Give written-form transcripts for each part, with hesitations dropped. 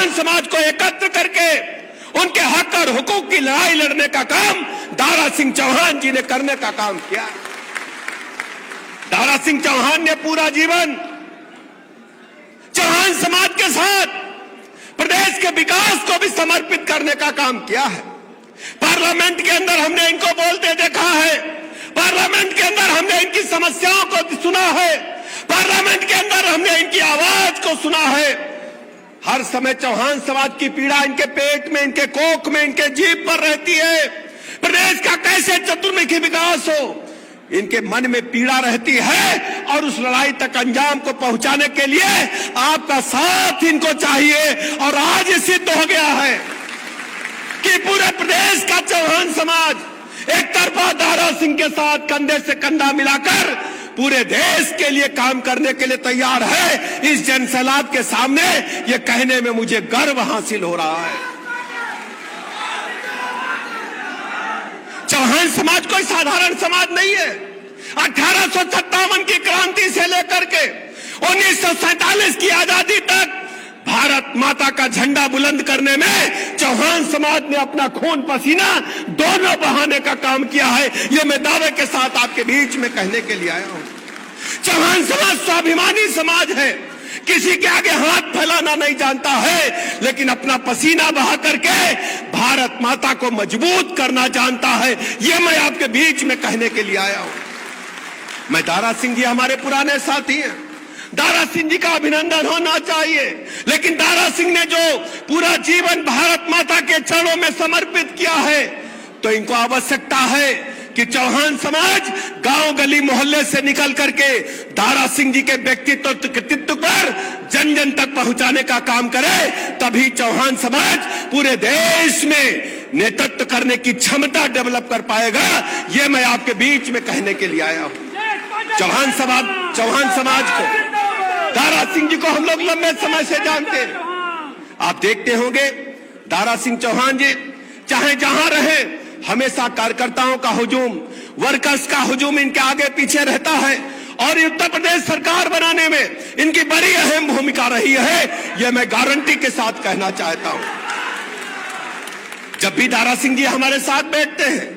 चौहान समाज को एकत्र करके उनके हक और हुकूक की लड़ाई लड़ने का काम दारा सिंह चौहान जी ने करने का काम किया। दारा सिंह चौहान ने पूरा जीवन चौहान समाज के साथ प्रदेश के विकास को भी समर्पित करने का काम किया है। पार्लियामेंट के अंदर हमने इनको बोलते देखा है, पार्लियामेंट के अंदर हमने इनकी समस्याओं को सुना है, पार्लियामेंट के अंदर हमने इनकी आवाज को सुना है। हर समय चौहान समाज की पीड़ा इनके पेट में, इनके कोख में, इनके जीभ पर रहती है। प्रदेश का कैसे चतुर्मुखी विकास हो, इनके मन में पीड़ा रहती है और उस लड़ाई तक अंजाम को पहुंचाने के लिए आपका साथ इनको चाहिए। और आज ये सिद्ध हो गया है कि पूरे प्रदेश का चौहान समाज एक तरफा दारा सिंह के साथ कंधे से कंधा मिलाकर पूरे देश के लिए काम करने के लिए तैयार है। इस जनसैलाब के सामने ये कहने में मुझे गर्व हासिल हो रहा है। चौहान समाज कोई साधारण समाज नहीं है। 1857 की क्रांति से लेकर के 1947 की आजादी तक भारत माता का झंडा बुलंद करने में चौहान समाज ने अपना खून पसीना दोनों बहाने का काम किया है। ये मैं दावे के साथ आपके बीच में कहने के लिए आया हूं। चौहान समाज स्वाभिमानी समाज है, किसी के आगे हाथ फैलाना नहीं जानता है, लेकिन अपना पसीना बहा करके भारत माता को मजबूत करना जानता है। ये मैं आपके बीच में कहने के लिए आया हूं। मैं दारा सिंह जी हमारे पुराने साथी हैं, दारा सिंह जी का अभिनंदन होना चाहिए। लेकिन दारा सिंह ने जो पूरा जीवन भारत माता के चरणों में समर्पित किया है, तो इनको आवश्यकता है कि चौहान समाज गांव गली मोहल्ले से निकल करके दारा सिंह जी के व्यक्तित्व कृतित्व पर जन जन तक पहुंचाने का काम करे। तभी चौहान समाज पूरे देश में नेतृत्व करने की क्षमता डेवलप कर पाएगा। ये मैं आपके बीच में कहने के लिए आया हूं। चौहान समाज को, दारा सिंह जी को हम लोग लंबे समय से जानते हैं। आप देखते होंगे दारा सिंह चौहान जी चाहे जहां रहे हमेशा कार्यकर्ताओं का हुजूम, वर्कर्स का हुजूम इनके आगे पीछे रहता है। और उत्तर प्रदेश सरकार बनाने में इनकी बड़ी अहम भूमिका रही है। यह मैं गारंटी के साथ कहना चाहता हूं। जब भी दारा सिंह जी हमारे साथ बैठते हैं,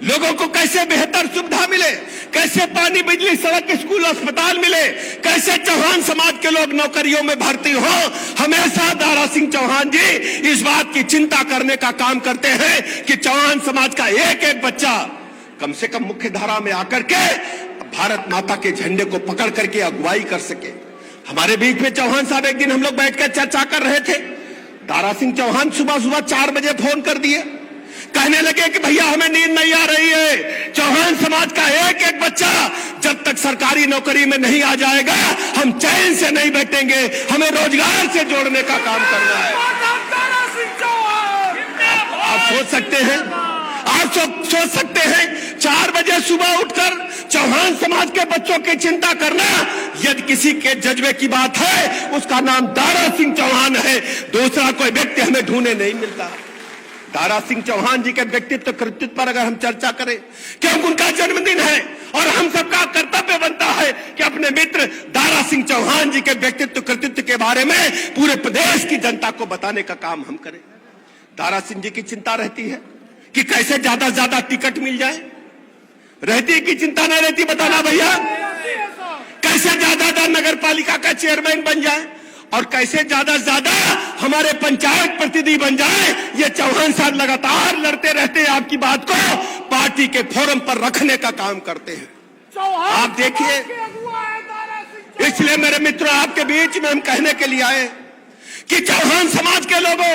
लोगों को कैसे बेहतर सुविधा मिले, कैसे पानी, बिजली, सड़क, स्कूल, अस्पताल मिले, कैसे चौहान समाज के लोग नौकरियों में भर्ती हो, हमेशा दारा सिंह चौहान जी इस बात की चिंता करने का काम करते हैं कि चौहान समाज का एक एक बच्चा कम से कम मुख्य धारा में आकर के भारत माता के झंडे को पकड़ करके अगुवाई कर सके। हमारे बीच में चौहान साहब एक दिन हम लोग बैठकर चर्चा कर रहे थे। दारा सिंह चौहान सुबह सुबह 4 बजे फोन कर दिए, कहने लगे कि भैया हमें नींद नहीं आ रही है, चौहान समाज का एक एक बच्चा जब तक सरकारी नौकरी में नहीं आ जाएगा हम चैन से नहीं बैठेंगे, हमें रोजगार से जोड़ने का काम करना है। आप सोच सकते हैं 4 बजे सुबह उठकर चौहान समाज के बच्चों की चिंता करना, यदि किसी के जज्बे की बात है उसका नाम दारा सिंह चौहान है। दूसरा कोई व्यक्ति हमें ढूंढने नहीं मिलता। दारा सिंह चौहान जी के व्यक्तित्व कृतित्व पर अगर हम चर्चा करें, क्योंकि उनका जन्मदिन है और हम सबका कर्तव्य बनता है कि अपने मित्र दारा सिंह चौहान जी के व्यक्तित्व कृतित्व के बारे में पूरे प्रदेश की जनता को बताने का काम हम करें। दारा सिंह जी की चिंता रहती है कि कैसे ज्यादा से ज्यादा टिकट मिल जाए, रहती है कि चिंता नहीं रहती, बताना भैया, कैसे ज्यादा नगर पालिका का चेयरमैन बन जाए और कैसे ज्यादा से ज्यादा हमारे पंचायत प्रतिनिधि बन जाए। ये चौहान साहब लगातार लड़ते रहते हैं, आपकी बात को पार्टी के फोरम पर रखने का काम करते हैं। आप देखिए, इसलिए मेरे मित्रों आपके बीच में हम कहने के लिए आए कि चौहान समाज के लोगों,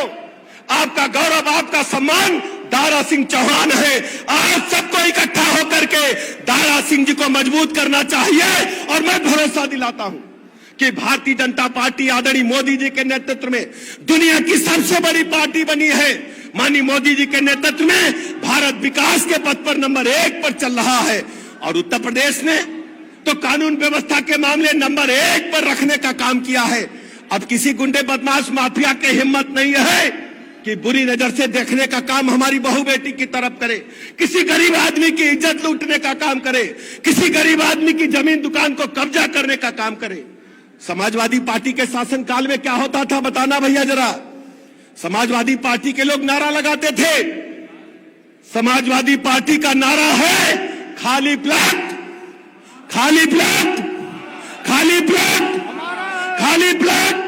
आपका गौरव, आपका सम्मान दारा सिंह चौहान है। आज सबको इकट्ठा होकर के दारा सिंह जी को मजबूत करना चाहिए। और मैं भरोसा दिलाता हूं कि भारतीय जनता पार्टी आदरणीय मोदी जी के नेतृत्व में दुनिया की सबसे बड़ी पार्टी बनी है। माननीय मोदी जी के नेतृत्व में भारत विकास के पथ पर नंबर 1 पर चल रहा है। और उत्तर प्रदेश ने तो कानून व्यवस्था के मामले नंबर 1 पर रखने का काम किया है। अब किसी गुंडे बदमाश माफिया की हिम्मत नहीं है कि बुरी नजर से देखने का काम हमारी बहू बेटी की तरफ करे, किसी गरीब आदमी की इज्जत लूटने का काम करे, किसी गरीब आदमी की जमीन दुकान को कब्जा करने का काम करे। समाजवादी पार्टी के शासनकाल में क्या होता था, बताना भैया जरा। समाजवादी पार्टी के लोग नारा लगाते थे। समाजवादी पार्टी का नारा है खाली प्लॉट, खाली प्लॉट, खाली प्लॉट, खाली प्लॉट।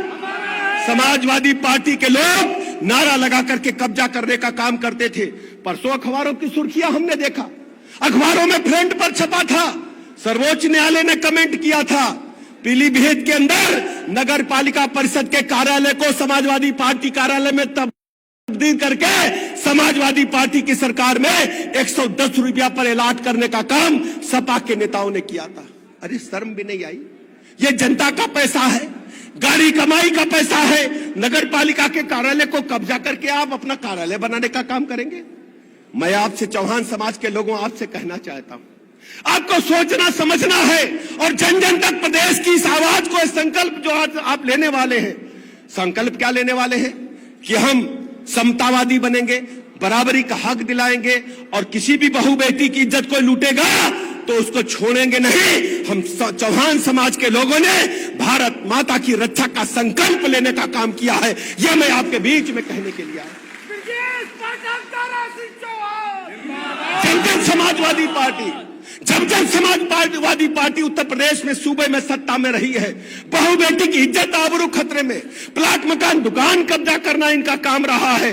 समाजवादी पार्टी के लोग नारा लगा करके कब्जा करने का काम करते थे। परसों अखबारों की सुर्खियां हमने देखा, अखबारों में फ्रंट पर छपा था, सर्वोच्च न्यायालय ने कमेंट किया था, पीलीभीत के अंदर नगर पालिका परिषद के कार्यालय को समाजवादी पार्टी कार्यालय में तब्दील करके समाजवादी पार्टी की सरकार में 110 रुपया पर अलॉट करने का काम सपा के नेताओं ने किया था। अरे शर्म भी नहीं आई? ये जनता का पैसा है, गाड़ी कमाई का पैसा है। नगर पालिका के कार्यालय को कब्जा करके आप अपना कार्यालय बनाने का काम करेंगे? मैं आपसे, चौहान समाज के लोगों, आपसे कहना चाहता हूं, आपको सोचना समझना है और जन जन तक प्रदेश की इस आवाज को, इस संकल्प जो आज आप लेने वाले हैं, संकल्प क्या लेने वाले हैं कि हम समतावादी बनेंगे, बराबरी का हक दिलाएंगे और किसी भी बहू बेटी की इज्जत को लूटेगा तो उसको छोड़ेंगे नहीं। हम चौहान समाज के लोगों ने भारत माता की रक्षा का संकल्प लेने का काम किया है। यह मैं आपके बीच में कहने के लिए आया। जब जब समाजवादी पार्टी, जब जब समाजवादी पार्टी उत्तर प्रदेश में सूबे में सत्ता में रही है, बहू बेटी की इज्जत आबरू खतरे में, प्लाट मकान दुकान कब्जा करना इनका काम रहा है।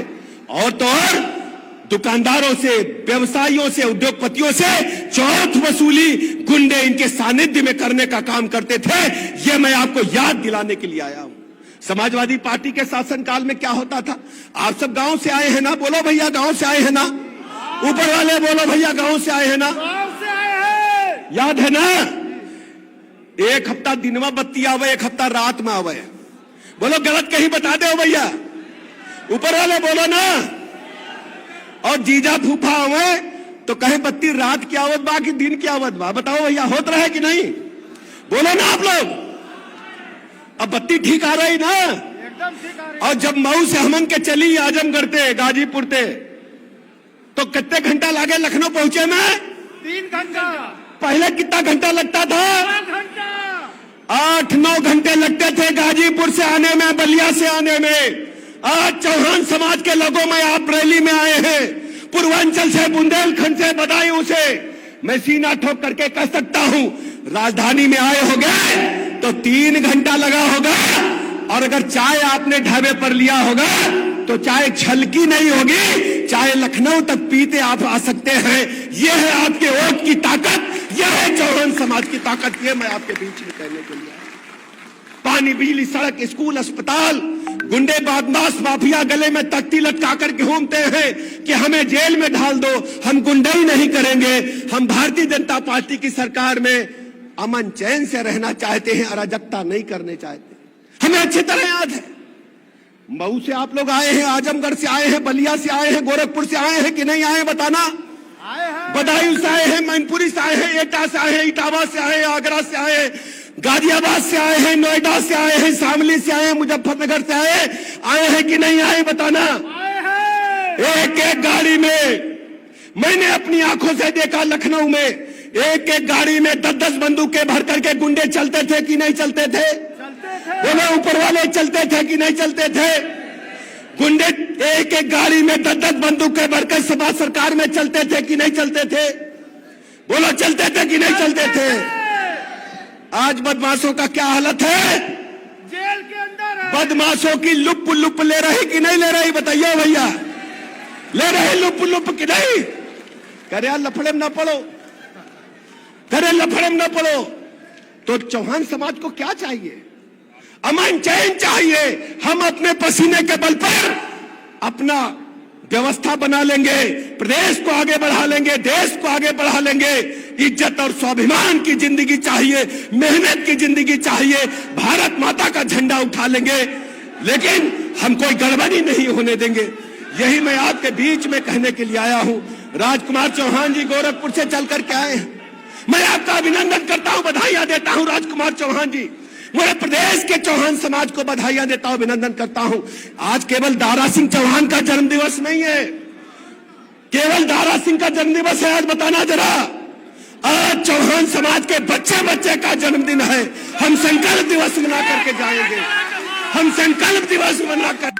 और तो और दुकानदारों से, व्यवसायियों से, उद्योगपतियों से चौथ वसूली गुंडे इनके सानिध्य में करने का काम करते थे। यह मैं आपको याद दिलाने के लिए आया हूं। समाजवादी पार्टी के शासनकाल में क्या होता था? आप सब गांव से आए हैं ना? बोलो भैया, गांव से आए हैं ना? ऊपर वाले बोलो भैया, गांव से आए हैं ना? याद है ना? एक हफ्ता दिन में बत्ती आवे, एक हफ्ता रात में आवे। बोलो गलत कहीं बता दो भैया, ऊपर वाले बोलो ना। और जीजा फूफा आवे तो कहे बत्ती रात की आवत बा कि दिन की आवत बा? बताओ भैया, होता रहे कि नहीं? बोलो ना आप लोग। अब बत्ती ठीक आ रही ना? एकदम ठीक आ रही। और जब मऊ से हमन के चली आजमगढ़ ते, गाजीपुर ते, तो कितने घंटा लागे लखनऊ पहुंचे में? 3 घंटा। पहले कितना घंटा लगता था? 8 घंटा। 8-9 घंटे लगते थे गाजीपुर से आने में, बलिया से आने में। आज चौहान समाज के लोगों में आप रैली में आए हैं, पूर्वांचल से, बुंदेलखंड से, बदायूं से। मैं सीना ठोक करके कह सकता हूं, राजधानी में आए होंगे तो 3 घंटा लगा होगा। और अगर चाय आपने ढाबे पर लिया होगा तो चाय छलकी नहीं होगी, चाय लखनऊ तक पीते आप आ सकते हैं। यह है आपके वोट की ताकत, यह है चौहान समाज की ताकत। यह मैं आपके बीच में कहने के लिए आया। पानी, बिजली, सड़क, स्कूल, अस्पताल, गुंडे, बदमाश, माफिया गले में तख्ती लटका कर घूमते हैं कि हमें जेल में डाल दो, हम गुंडाई नहीं करेंगे। हम भारतीय जनता पार्टी की सरकार में अमन चैन से रहना चाहते हैं, अराजकता नहीं करने चाहते। हमें अच्छी तरह याद है, मऊ से आप लोग आए हैं, आजमगढ़ से आए हैं, बलिया से आए हैं, गोरखपुर से आए हैं कि नहीं आए बताना? आए हैं। बदायूं से आए हैं, मैनपुरी से आए हैं, एटा से आए हैं, इटावा से आए हैं, आगरा से आए हैं, गाजियाबाद से आए हैं, नोएडा से आए हैं, शामली से आए हैं, मुजफ्फरनगर से आए हैं कि नहीं आए बताना? एक एक गाड़ी में मैंने अपनी आंखों से देखा, लखनऊ में एक एक गाड़ी में 10-10 बंदूकें भर करके गुंडे चलते थे कि नहीं चलते थे? बोलो ऊपर वाले, चलते थे कि नहीं चलते थे? गुंडे एक एक गाड़ी में 10-10 बंदूकें भरकर सभा सरकार में चलते थे कि नहीं चलते थे? बोलो चलते थे कि नहीं चलते थे? आज बदमाशों का क्या हालत है? जेल के अंदर है। बदमाशों की लुप लुप ले रही कि नहीं ले रही बताइए भैया? ले रहे लुप लुप कि नहीं? करे यार लफड़े में ना पड़ो, करे लफड़े में ना पड़ो। तो चौहान समाज को क्या चाहिए? अमन चैन चाहिए। हम अपने पसीने के बल पर अपना व्यवस्था बना लेंगे, प्रदेश को आगे बढ़ा लेंगे, देश को आगे बढ़ा लेंगे। इज्जत और स्वाभिमान की जिंदगी चाहिए, मेहनत की जिंदगी चाहिए, भारत माता का झंडा उठा लेंगे, लेकिन हम कोई गड़बड़ी नहीं होने देंगे। यही मैं आपके बीच में कहने के लिए आया हूं। राजकुमार चौहान जी गोरखपुर से चल करके आए हैं, मैं आपका अभिनंदन करता हूं, बधाइयां देता हूं। राजकुमार चौहान जी, मेरे प्रदेश के चौहान समाज को बधाइयां देता हूं, अभिनंदन करता हूं। आज केवल दारा सिंह चौहान का जन्मदिवस नहीं है, केवल दारा सिंह का जन्मदिवस है आज बताना जरा? आज चौहान समाज के बच्चे बच्चे का जन्मदिन है। हम संकल्प दिवस मना करके जाएंगे, हम संकल्प दिवस मना कर